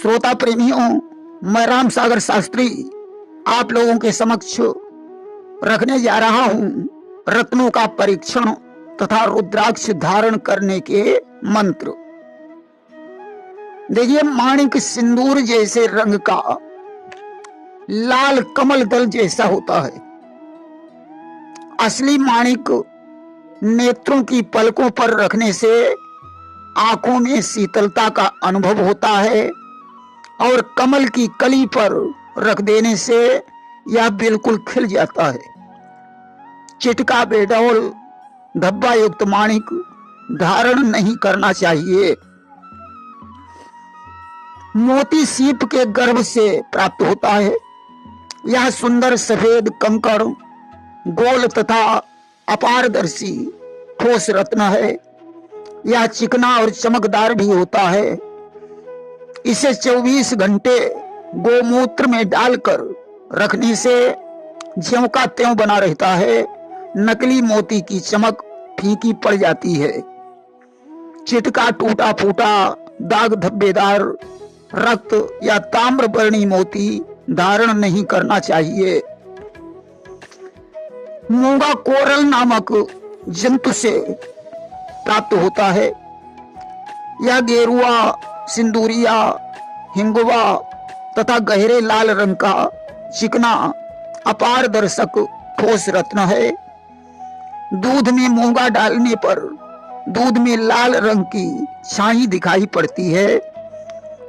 श्रोता प्रेमियों, मैं राम सागर शास्त्री आप लोगों के समक्ष रखने जा रहा हूं रत्नों का परीक्षण तथा रुद्राक्ष धारण करने के मंत्र। देखिए, माणिक सिंदूर जैसे रंग का लाल कमल दल जैसा होता है। असली माणिक नेत्रों की पलकों पर रखने से आंखों में शीतलता का अनुभव होता है और कमल की कली पर रख देने से यह बिल्कुल खिल जाता है। चिटका बेडौल धब्बा युक्त माणिक धारण नहीं करना चाहिए। मोती सीप के गर्भ से प्राप्त होता है। यह सुंदर सफेद कंकड़ गोल तथा अपारदर्शी ठोस रत्न है। यह चिकना और चमकदार भी होता है। इसे 24 घंटे गोमूत्र में डालकर रखने से ज्यों का त्यों बना रहता है। नकली मोती की चमक फीकी पड़ जाती है। चिटका टूटा फूटा दाग धब्बेदार रक्त या ताम्रवर्णी मोती धारण नहीं करना चाहिए। मूंगा कोरल नामक जंतु से प्राप्त होता है। यह गेरुआ, सिंदूरिया, हिंगवा तथा गहरे लाल रंग का चिकना अपारदर्शक ठोस रत्न है। दूध में मूंगा डालने पर दूध में लाल रंग की छाई दिखाई पड़ती है।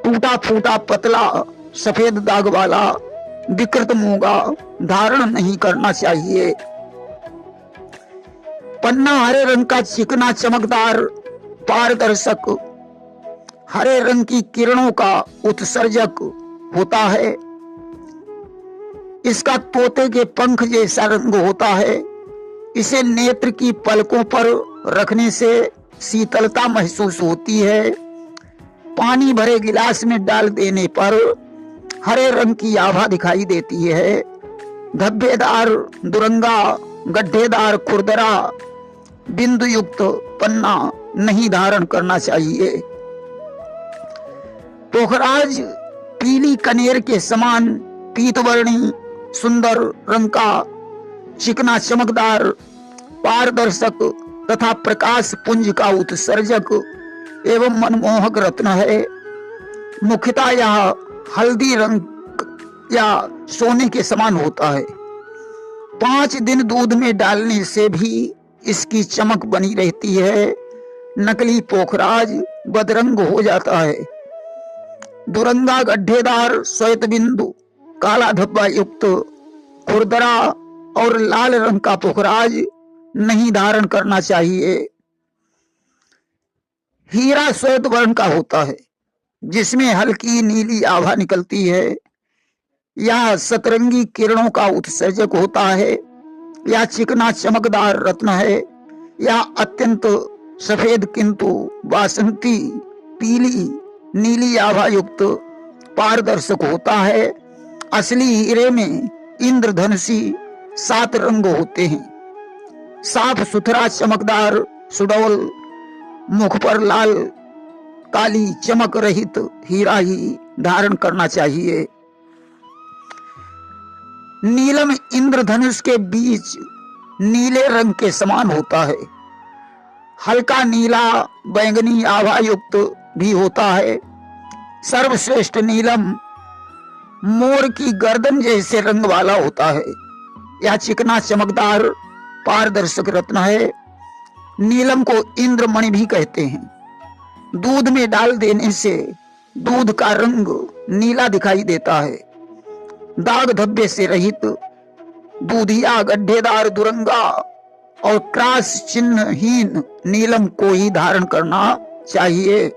टूटा फूटा पतला सफेद दाग वाला विकृत मूंगा धारण नहीं करना चाहिए। पन्ना हरे रंग का चिकना चमकदार पारदर्शक हरे रंग की किरणों का उत्सर्जक होता है। इसका तोते के पंख जैसा रंग होता है। इसे नेत्र की पलकों पर रखने से शीतलता महसूस होती है। पानी भरे गिलास में डाल देने पर हरे रंग की आभा दिखाई देती है। धब्बेदार, दुरंगा, गड्ढेदार खुरदरा बिंदु युक्त पन्ना नहीं धारण करना चाहिए। पोखराज पीली कनेर के समान पीतवर्णी सुंदर रंग का चिकना चमकदार पारदर्शक तथा प्रकाश पुंज का उत्सर्जक एवं मनमोहक रत्न है। मुख्यतः यह हल्दी रंग या सोने के समान होता है। 5 दिन दूध में डालने से भी इसकी चमक बनी रहती है। नकली पोखराज बदरंग हो जाता है। दुरंगा, गड्ढेदार, श्वेत बिंदु, काला धब्बा युक्त खुरदरा और लाल रंग का पोखराज नहीं धारण करना चाहिए। हीरा श्वेत वर्ण का होता है, जिसमें हल्की नीली आभा निकलती है। यह सतरंगी किरणों का उत्सर्जक होता है। यह चिकना चमकदार रत्न है। यह अत्यंत सफेद किंतु वासंती पीली नीली आभा युक्त पारदर्शक होता है। असली हीरे में इंद्रधनुषी 7 रंग होते हैं। साफ सुथरा चमकदार सुडौल मुख पर लाल काली चमक रहित हीरा ही धारण करना चाहिए। नीलम इंद्रधनुष के बीच नीले रंग के समान होता है। हल्का नीला बैंगनी आभा युक्त भी होता है। सर्वश्रेष्ठ नीलम मोर की गर्दन जैसे रंग वाला होता है। यह चिकना चमकदार पारदर्शक रत्न है। नीलम को इंद्रमणि भी कहते हैं। दूध में डाल देने से दूध का रंग नीला दिखाई देता है। दाग धब्बे से रहित दूधिया, गड्ढेदार, दुरंगा और क्रॉस चिन्हहीन नीलम को ही धारण करना चाहिए।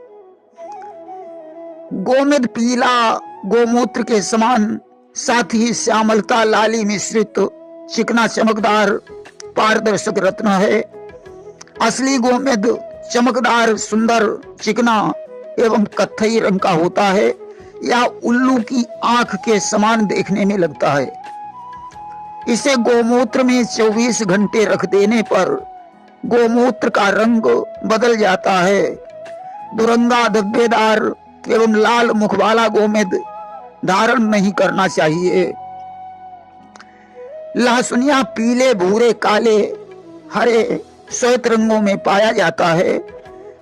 गोमेद पीला गोमूत्र के समान साथ ही श्यामलता लाली मिश्रित चिकना चमकदार पारदर्शक रत्न है। असली गोमेद चमकदार सुंदर चिकना एवं कत्थई रंग का होता है। यह उल्लू की आंख के समान देखने में लगता है। इसे गोमूत्र में 24 घंटे रख देने पर गोमूत्र का रंग बदल जाता है। दुरंगा, धब्बेदार एवं लाल मुख वाला गोमेद धारण नहीं करना चाहिए। लहसुनिया पीले, भूरे, काले, हरे, श्वेत रंगों में पाया जाता है।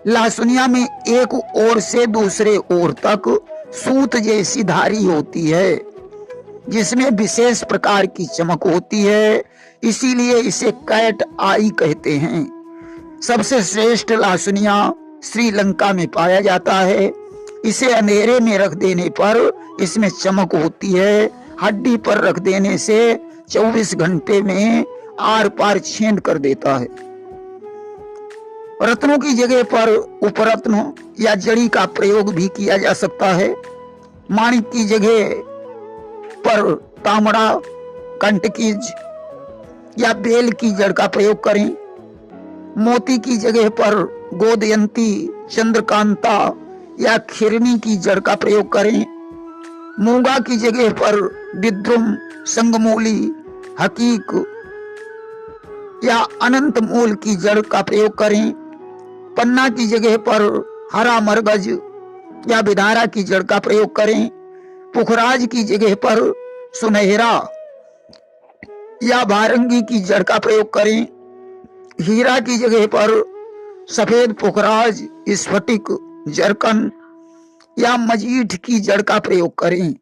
लहसुनिया में एक ओर से दूसरे ओर तक सूत जैसी धारी होती है, जिसमें विशेष प्रकार की चमक होती है, इसीलिए इसे कैट आई कहते हैं। सबसे श्रेष्ठ लहसुनिया श्रीलंका में पाया जाता है। इसे अंधेरे में रख देने पर इसमें चमक होती है। हड्डी पर रख देने से 24 घंटे में आर पार छेद कर देता है। रत्नों की जगह पर उपरत्न या जड़ी का प्रयोग भी किया जा सकता है। माणिक की जगह पर तांबड़ा, कंटकीज या बेल की जड़ का प्रयोग करें। मोती की जगह पर गोदयंती, चंद्रकांता या खिरनी की जड़ का प्रयोग करें। मूंगा की जगह पर विद्रुम, संगमूली, हकीक या अनंत मूल की जड़ का प्रयोग करें। पन्ना की जगह पर हरा मरगज या विदारा की जड़ का प्रयोग करें। पुखराज की जगह पर सुनहरा या भारंगी की जड़ का प्रयोग करें। हीरा की जगह पर सफेद पुखराज, स्फटिक, जरकन या मजीठ की जड़ का प्रयोग करें।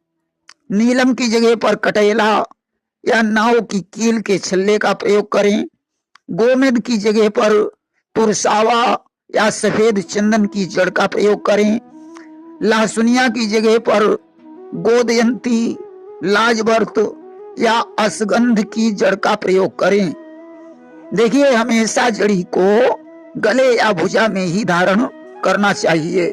नीलम की जगह पर कटेला या नाव की कील के छल्ले का प्रयोग करें। गोमेद की जगह पर पुरसावा या सफेद चंदन की जड़ का प्रयोग करें। लहसुनिया की जगह पर गोदयंती, लाजवर्त या असगंध की जड़ का प्रयोग करें। देखिए, हमेशा जड़ी को गले या भुजा में ही धारण करना चाहिए।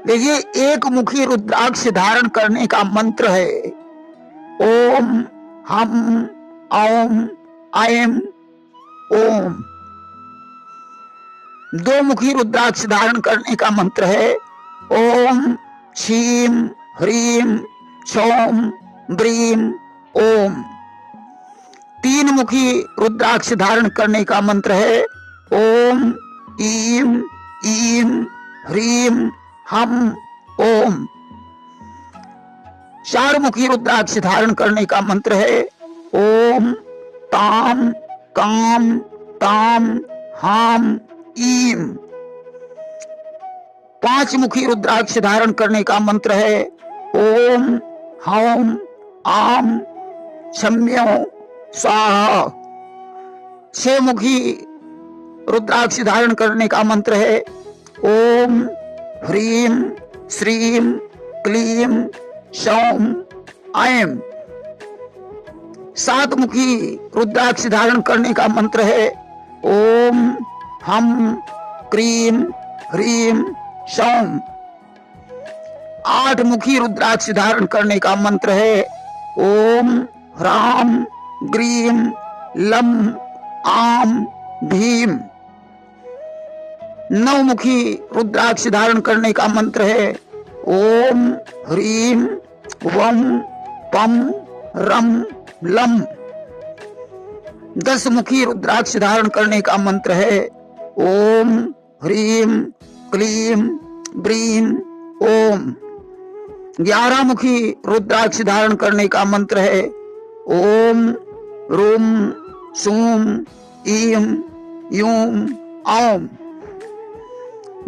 देखिए, एक मुखी रुद्राक्ष धारण करने का मंत्र है ओम हम ओम ऐम ओम। दो मुखी रुद्राक्ष धारण करने का मंत्र है ओम छीम ह्रीम क्षौम ब्रीम ओम। तीन मुखी रुद्राक्ष धारण करने का मंत्र है ओम ईम ईम ह्रीम हम ओम। चार मुखी रुद्राक्ष धारण करने का मंत्र है ओम ताम काम ताम हाम ईम। पांच मुखी रुद्राक्ष धारण करने का मंत्र है ओम हौम आम क्षम्यो स्वाहा। छह मुखी रुद्राक्ष धारण करने का मंत्र है ओम ह्रीम श्रीम क्लीम सौम ऐम। सात मुखी रुद्राक्ष धारण करने का मंत्र है ओम हम क्रीम ह्रीम सौम। आठ मुखी रुद्राक्ष धारण करने का मंत्र है ओम ह्राम ग्रीम लम आम भीम। नौ मुखी रुद्राक्ष धारण करने का मंत्र है ओम ह्रीम वम पम रम लम। 10 मुखी रुद्राक्ष धारण करने का मंत्र है ओम ह्रीम क्लीम ब्रीम ओम। 11 मुखी रुद्राक्ष धारण करने का मंत्र है ओम रूम सूम ईम यूम औम।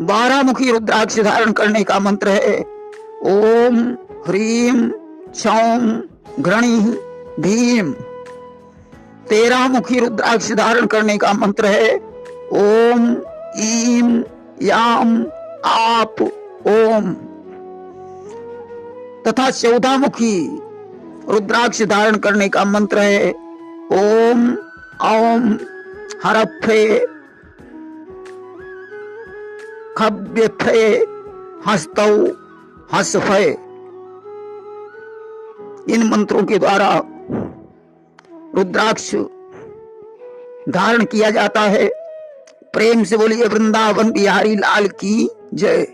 12 मुखी रुद्राक्ष धारण करने का मंत्र है ओम ह्रीम क्षौम घृणी भीम। 13 मुखी रुद्राक्ष धारण करने का मंत्र है ओम ईम याम आप ओम। तथा 14 मुखी रुद्राक्ष धारण करने का मंत्र है ओम औम हरफे खव्यफे हस्तौ हसफे। इन मंत्रों के द्वारा रुद्राक्ष धारण किया जाता है। प्रेम से बोलिए वृंदावन बिहारी लाल की जय।